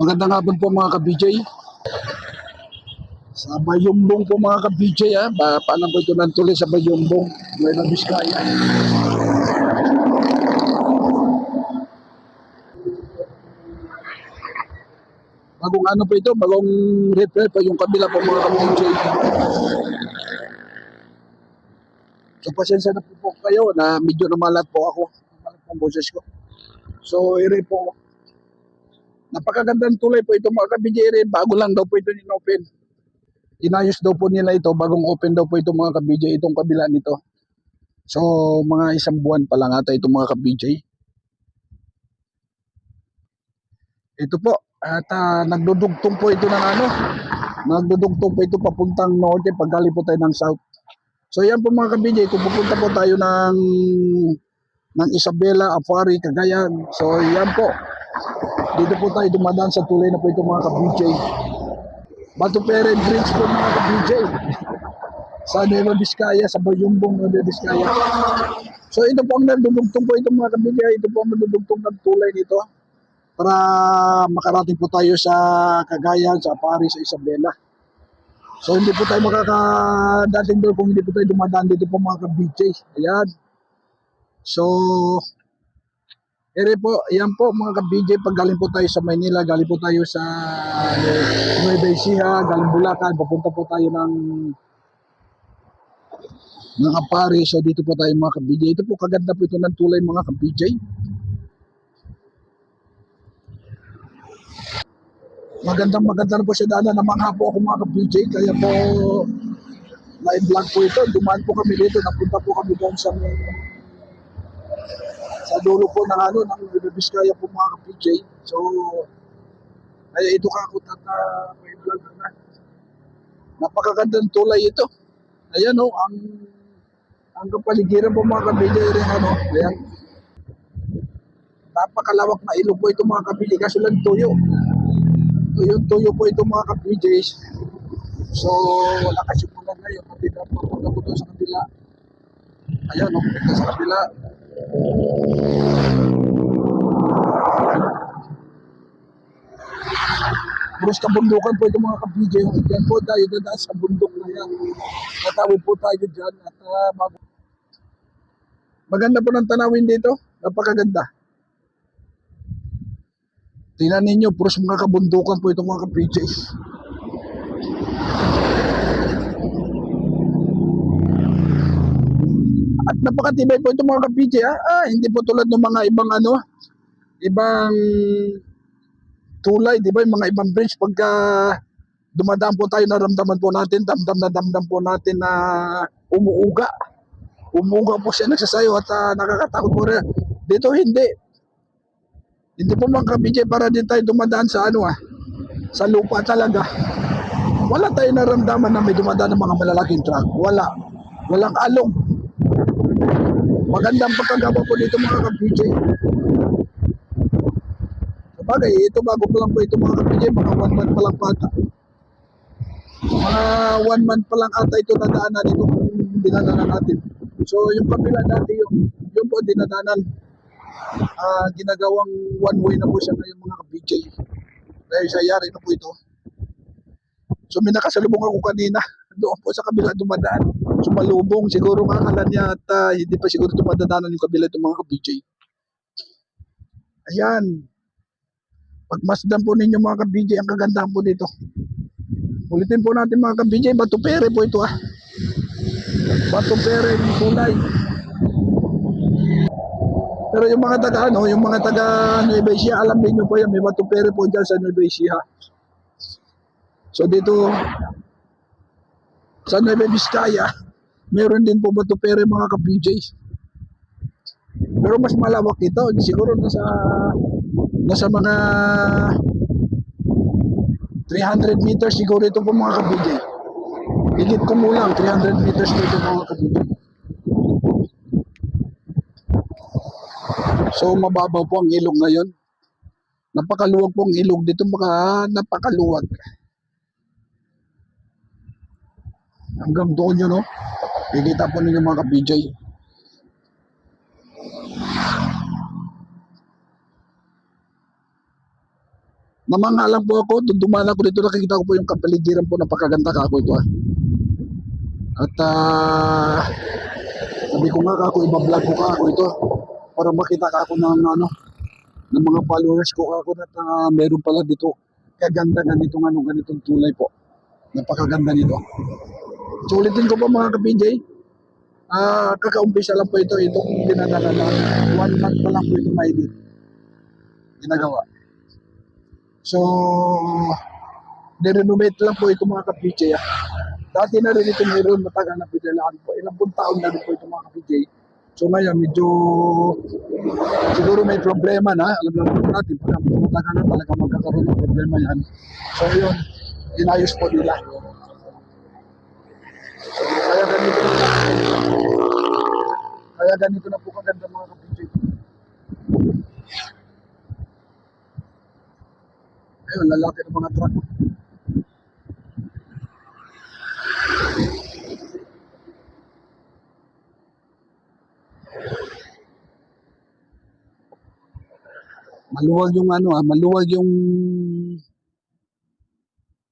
Magandang hapon po mga ka-BJ. Sa Bayumbong po mga ka-BJ ha. Paano po ito nantuloy sa Bayumbong? Nueva Vizcaya. Bagong ano po ito? Bagong repair po yung kabila po mga ka-BJ. So pasensya na po kayo na medyo namalat po ako. Namalat po ang boses ko. So ere po. Napakagandang tulay po ito mga ka-BJ ere. Bago lang daw po ito in-open. Inayos daw po nila ito. Bagong open daw po ito mga ka-BJ. Itong kabila nito. So mga isang buwan pa lang ata ito mga ka-BJ. Ito po. At nagdudugtong po ito ng ano. Nagdudugtong po ito papuntang norte pag galing po tayo ng south. So yan po mga ka-BJ. Kung pupunta po tayo ng Isabela, Afari, Cagayan. So yan po. Dito po tayo dumadaan sa tulay na po ito mga ka-BJ. Bato Pere Bridge po mga ka-BJ. Sa Nueva Vizcaya, sa Bayumbong Nueva Vizcaya. So ito po ang nagdudugtong po ito mga ka-BJ. Ito po ang nagdudugtong ng tulay nito. Para makarating po tayo sa Cagayan, sa Afari, sa Isabela. So hindi po tayo makakadating doon kung hindi po tayo dumadaan dito po mga ka-BJ. Ayan. So ere po, ayan po mga ka-BJ, pag galing po tayo sa Maynila, galing po tayo sa Nueva Ecija, galing Bulacan, papunta po tayo ng Apari. So dito po tayo mga ka-BJ. Ito po, kaganda po ito ng tulay mga ka-BJ. Magandang na po siya daan na mangha po ako mga ka-BJ. Kaya po, live vlog po ito. Dumaan po kami dito, napunta po kami doon sa dulo po ng Nueva Vizcaya po mga ka-BJ. So, kaya ito kakot at may vlog na. Napakagandang tulay ito. Ayan o, ang kapaligiran po mga ka-BJ rin ayan. Napakalawak na ilog po ito mga ka-BJ kasi lang tuyo. Tuyo po ito mga ka-BJ. So, wala kasi po lang ngayon. Papunta po doon sa kabila. Ayan o, sa kabila. Puros kabundukan po ito mga ka-BJ. Yan po tayo dadaan sa bundok na yan. Tatawid po tayo dyan. At maganda po ng tanawin dito. Napakaganda. Tingnan ninyo, puros mga kabundukan po ito mga ka-BJ. At napakatibay po ito mga ka-BJ hindi po tulad ng mga ibang ibang tulay, di ba? Yung mga ibang bridge pagka dumadaan po tayo, naramdaman po natin, damdam po natin na umuuga. Umuuga po siya, nagsasayo at nakakatakot po rin. Dito hindi. Hindi po mga ka-BJ para din tayo dumadaan sa sa lupa talaga. Wala tayo naramdaman na may dumadaan ng mga malalaking truck. Wala. Walang alog. Magandang pagkagawa po dito mga ka-BJ. Sabagay, ito bago pa lang po ito mga ka-BJ, mga 1 month pa lang pata. Mga 1 month pa lang ata ito nadaanan ito kung dinadaanan natin. So yung kabila dati yung po dinadaanan, ginagawang one way na po siya ngayon mga ka-BJ. Dahil sa yari na po ito. So may nakasalubong ako kanina, doon po sa kabila dumadaan. Sumalubong, siguro akala niya at hindi pa siguro dumadaanan yung kabila itong mga ka-BJ. Ayan. Pagmasdan po ninyo mga ka-BJ, ang kagandahan po dito. Ulitin po natin mga ka-BJ, Bato Pere po ito Bato Pere yung kulay. Pero yung mga taga Nueva Ecija, alam niyo po yan, may Bato Pere po dyan sa Nueva Ecija. So dito sa Nueva Vizcaya, meron din po Bato Pere mga ka-BJ. Pero mas malawak ito, siguro nasa mga 300 meters siguro ito po mga ka-BJ. Higit kumulang 300 meters dito mga ka-BJ. So mababaw po ang ilog ngayon. Napakaluwag po ang ilog dito, napakaluwag. Hanggang doon yun Kikita po ninyo mga ka-BJ. Namanga lang po ako, dumaan ako dito, nakikita ko po yung kapaligiran po, napakaganda ka ako ito ah. At sabi ko nga ako, ibablog ko ka ako ito para makita ka ako ng ano, ng mga followers ko ako na meron pala dito kaganda ganitong ano, ganitong tulay po. Napakaganda nito. So ulitin ko po mga ka-PJ, kakaumpisa lang po itong dinadala na 1 month pa lang po ito mainit ginagawa. So nirenovate lang po ito mga ka-PJ ah. Dati na rin ito meron, matagal na pinalaan po. Ilang pong taon na rin po ito mga ka-PJ. So ngayon medyo siguro may problema na, alam naman po natin pag matagal na talaga magkakaroon ng problema yan. So yun, inayos po nila. Kaya ganito na, kaya ganito na po kaganda mga ka-PJ. Ayun, lalaki ng mga truck. Maluwag yung ano maluwag yung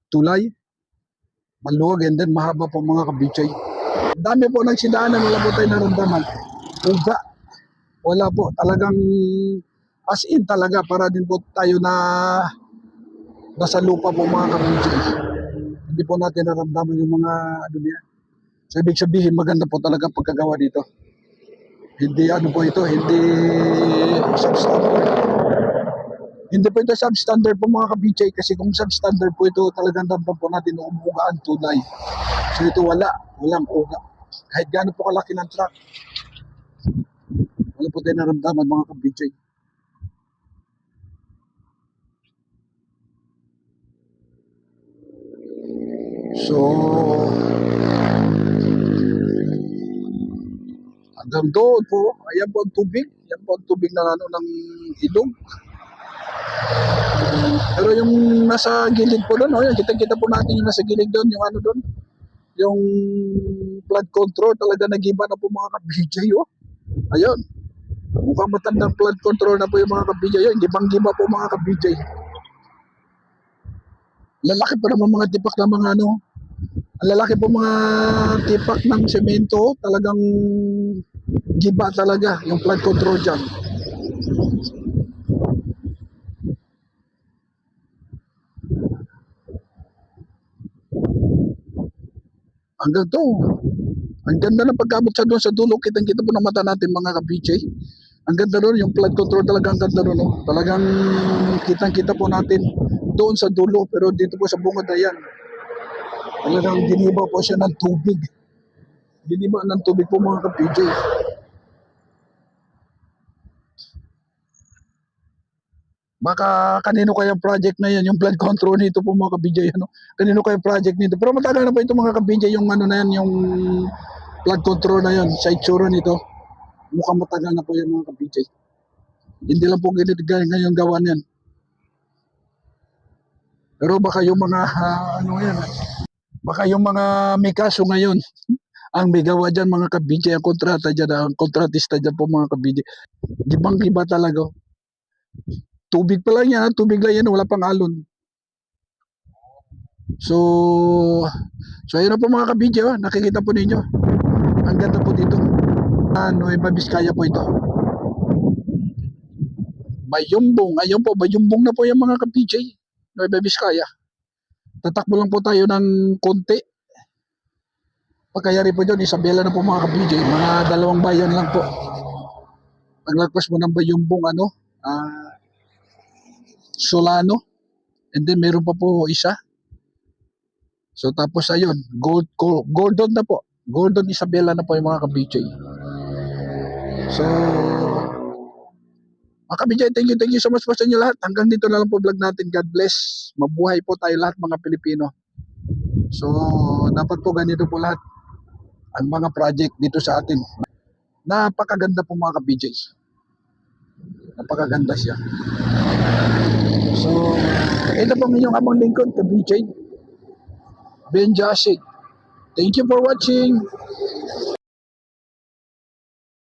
tulay. Maluwag and then mahaba po mga ka-PJ. Dami po nagsidaanan, wala po tayo naramdaman. Uga. Wala po. Talagang as in talaga para din po tayo na nasa lupa po mga ka-PJ. Hindi po natin naramdaman yung mga ano niya. So ibig sabihin maganda po talaga pagkagawa dito. Hindi ano po ito, hindi substandard. Hindi po ito substandard po mga ka-PJ kasi kung substandard po ito talagang damdam po natin umuuga ang tulay. So ito walang uga. Kahit gaano po kalaki ng truck. Wala po tayo naramdaman mga ka-PJ. So, hanggang doon po, ayan po ang tubig. Ayan po ang tubig ng, ano, ng ilog. Pero yung nasa gilid po doon, oh, kita-kita po natin yung nasa gilid doon, yung ano doon, yung flood control, talaga nag-iba na po mga ka-PJ, oh. Ayun. Mukhang matandang flood control na po yung mga ka-PJ. Ayun, gibang-giba po mga ka-PJ. Lalaki pa naman mga tipak ng mga ano, ang lalaki po mga tipak ng semento, talagang giba talaga yung flood control dyan. Hanggang to, ang ganda ng pagkabot sa doon sa dulo, kitang-kita po ng mata natin mga ka-PJ. Ang ganda doon, yung flood control talaga ang ganda doon. Oh. Talagang kitang-kita po natin doon sa dulo, pero dito po sa bungad na yan, talagang giniba po siya ng tubig. Giniba ng tubig po mga ka-PJ. Baka kanino kayang project na yan, yung flood control nito po mga ka-PJ, ano? Kanino kayang project nito? Pero matagal na po ito mga ka-PJ, yung ano na yan, yung flood control na yan, sa itsura nito. Mukhang matagal na po yan mga ka-PJ. Hindi lang po ganito ngayon gawa yan. Pero baka yung mga, ano yan, baka yung mga may kaso ngayon, ang may gawa dyan mga ka-PJ, ang kontrata dyan, ang kontratista dyan po mga ka-PJ. Gibang-giba talaga. Tubig pa lang yan, tubig lang yan, wala pang alon. So ayun na po mga ka-video, nakikita po ninyo. Ang ganda po dito. Nueva Vizcaya po ito. Bayumbong, ayun po, Bayumbong na po yung mga ka-PJ. Nueva Vizcaya. Tatakbo lang po tayo ng konti. Pagkayari po dyan, Isabela na po mga ka-PJ. Mga 2 bayan lang po. Paglagpas mo ng Bayumbong, Solano. And then meron pa po isa. So tapos ayun, Gordon na po. Gordon Isabela na po yung mga ka-PJ. So mga ka-PJ, thank you so much po sa inyo lahat. Hanggang dito na lang po vlog natin. God bless. Mabuhay po tayo lahat mga Pilipino. So dapat po ganito po lahat ang mga project dito sa atin. Napakaganda po mga ka-PJ. Napakaganda siya. So ito po inyong amang lingkod, ka-PJ Ben Jasik. Thank you for watching.